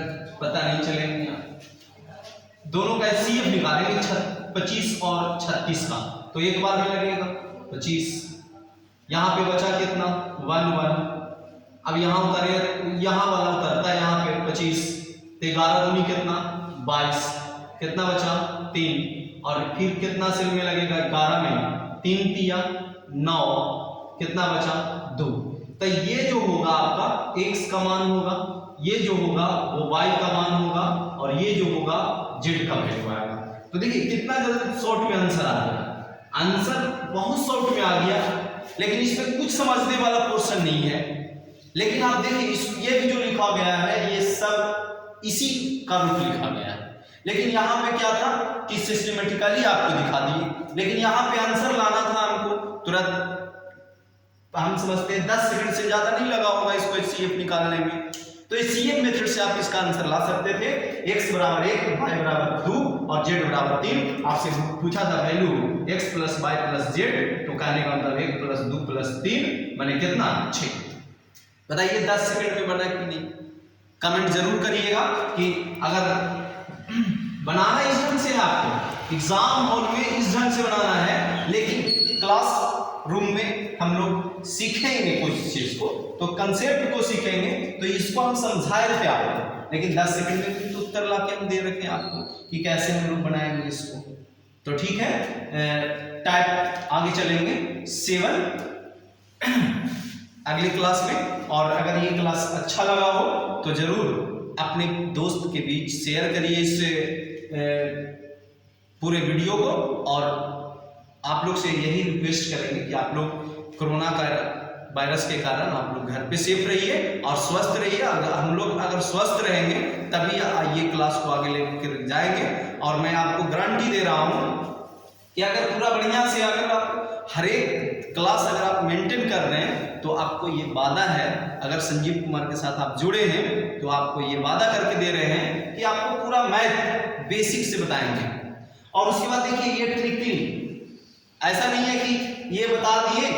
पता नहीं चलेगा, दोनों का HCF निकालेंगे 25 और 36 का तो एक बार में लगेगा 25। यहाँ पे बचा कितना 1 अब यहाँ उतारे, यहाँ वाला उतरता है यहाँ पे 25 तो 11 दूनी कितना 22, कितना बचा 3 और फिर कितना सेल में लगेगा 11 में 3 तिया 9, कितना बचा 2। तो ये जो होगा आपका x का मान होगा, ये जो होगा वो y का मान होगा और ये जो होगा z का वैल्यू आएगा। तो देखिए कितना जल्दी शॉर्ट में आंसर आ गया। आंसर बहुत शॉर्ट में आ गया, लेकिन इसमें कुछ समझने वाला पोर्शन नहीं है। लेकिन आप देखिए ये भी जो लिखा गया है ये सब इसी का रूप लिखा गया है। लेकिन यहाँ पे क्या था कि सिस्टमेटिकली आपको दिखा दिए, लेकिन यहाँ पे आंसर लाना था हमको तुरंत। हम समझते हैं 10 सेकंड से ज्यादा नहीं लगा होगा इसको HCF निकालने में। तो HCF मेथड से आप इसका आंसर ला सकते थे। x बराबर 1, y बराबर 2 और z बराबर 3। आपसे पूछा था value x plus Y plus Z, तो कहने का मतलब 1 प्लस 2 प्लस 3 बने कितना 6। बताइए 10 सेकंड में बना कि नहीं? कमेंट जरूर करिएगा कि अगर बनाना इस ढंग से है, आपको एग्जाम हॉल में इस ढंग से बनाना है, लेकिन क्लास रूम में हम लोग सीखेंगे कुछ चीज को, तो कंसेप्ट को सीखेंगे तो इसको हम समझाए थे आपको। लेकिन 10 सेकंड में तो उत्तर लाके हम दे रखे हैं आपको कि कैसे हम लोग बनाएंगे इसको। तो ठीक है, टाइप आगे चलेंगे 7 अगली क्लास में। और अगर ये क्लास अच्छा लगा हो तो ज़रूर अपने दोस्त के बीच शेयर करिए इस पूरे वीडियो को। और आप लोग से यही रिक्वेस्ट करेंगे कि आप लोग कोरोना का वायरस के कारण आप लोग घर पे सेफ रहिए और स्वस्थ रहिए। अगर हम लोग अगर स्वस्थ रहेंगे तभी ये क्लास को आगे लेकर जाएंगे। और मैं आपको गारंटी दे रहा हूँ कि अगर पूरा बढ़िया से अगर आप हर एक क्लास अगर आप मेंटेन कर रहे हैं तो आपको ये वादा है, अगर संजीव कुमार के साथ आप जुड़े हैं तो आपको ये वादा करके दे रहे हैं कि आपको पूरा मैथ बेसिक से बताएंगे। और उसके बाद देखिए ये ट्रिकिंग, ऐसा नहीं है कि ये बता दिए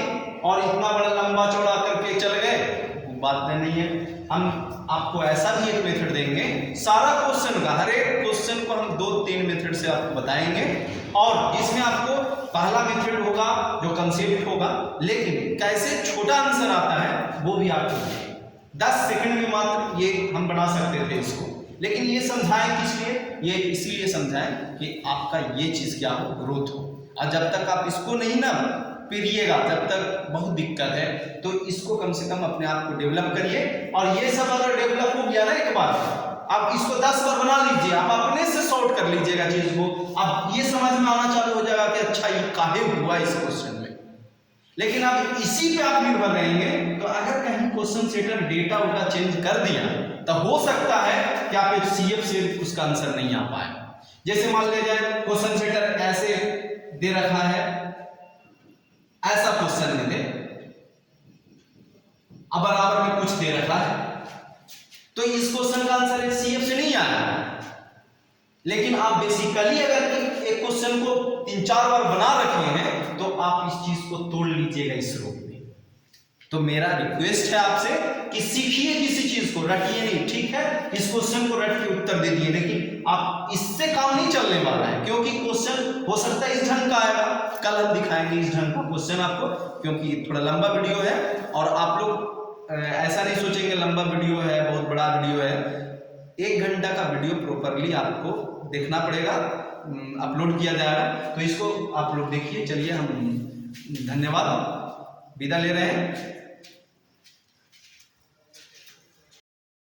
और इतना बड़ा लंबा चौड़ा करके चल गए, बात नहीं है। हम आपको ऐसा भी एक मेथड देंगे, सारा क्वेश्चन का हर एक क्वेश्चन को हम 2-3 मेथड से आपको बताएंगे। और इसमें आपको पहला मेथड होगा जो कंसेप्ट होगा, लेकिन कैसे छोटा आंसर आता है वो भी आपको 10 सेकंड में मात्र ये हम बना सकते थे इसको। लेकिन ये समझाएं किस लिए? ये इसीलिए समझाएं कि आपका ये चीज क्या हो, ग्रोथ हो। और जब तक आप इसको नहीं ना पिरिएगा तब तक बहुत दिक्कत है। तो इसको कम से कम अपने आप को डेवलप करिए। और ये सब अगर डेवलप हो गया ना एक बार, आप इसको 10 बार बना लीजिए, आप अपने से सॉर्ट कर लीजिएगा चीज को। अब ये समझ में आना चालू हो जाएगा कि अच्छा ये काहे हुआ इस क्वेश्चन में। लेकिन अब इसी पे आप निर्भर रहेंगे तो अगर कहीं क्वेश्चन सेटर डेटा उल्टा चेंज कर दिया तो हो सकता है कि आप CF से उसका आंसर नहीं आ पाए। जैसे मान लीजिए क्वेश्चन सेटर ऐसे दे रखा है, ऐसा क्वेश्चन दे दे, अब बराबर में कुछ दे रखा है, तो इस क्वेश्चन का आंसर CF से नहीं आया। लेकिन आप बेसिकली अगर एक क्वेश्चन को 3-4 बार बना रखे हैं तो आप इस चीज को तोड़ लीजिएगा इस रूप में। तो मेरा रिक्वेस्ट है आपसे कि सीखिए किसी चीज को, रटिए नहीं, ठीक है? इस क्वेश्चन को रट के उत्तर दे दिए, लेकिन आप इससे काम नहीं चलने वाला है, क्योंकि क्वेश्चन हो सकता है इस ढंग का आएगा। कल हम दिखाएंगे इस ढंग का क्वेश्चन आपको, क्योंकि थोड़ा लंबा वीडियो है। और आप लोग ऐसा नहीं सोचेंगे लंबा वीडियो है, बहुत बड़ा वीडियो है। 1 घंटा का वीडियो प्रॉपरली आपको देखना पड़ेगा, अपलोड किया जाएगा, तो इसको आप लोग देखिए। चलिए हम धन्यवाद, विदा ले रहे हैं।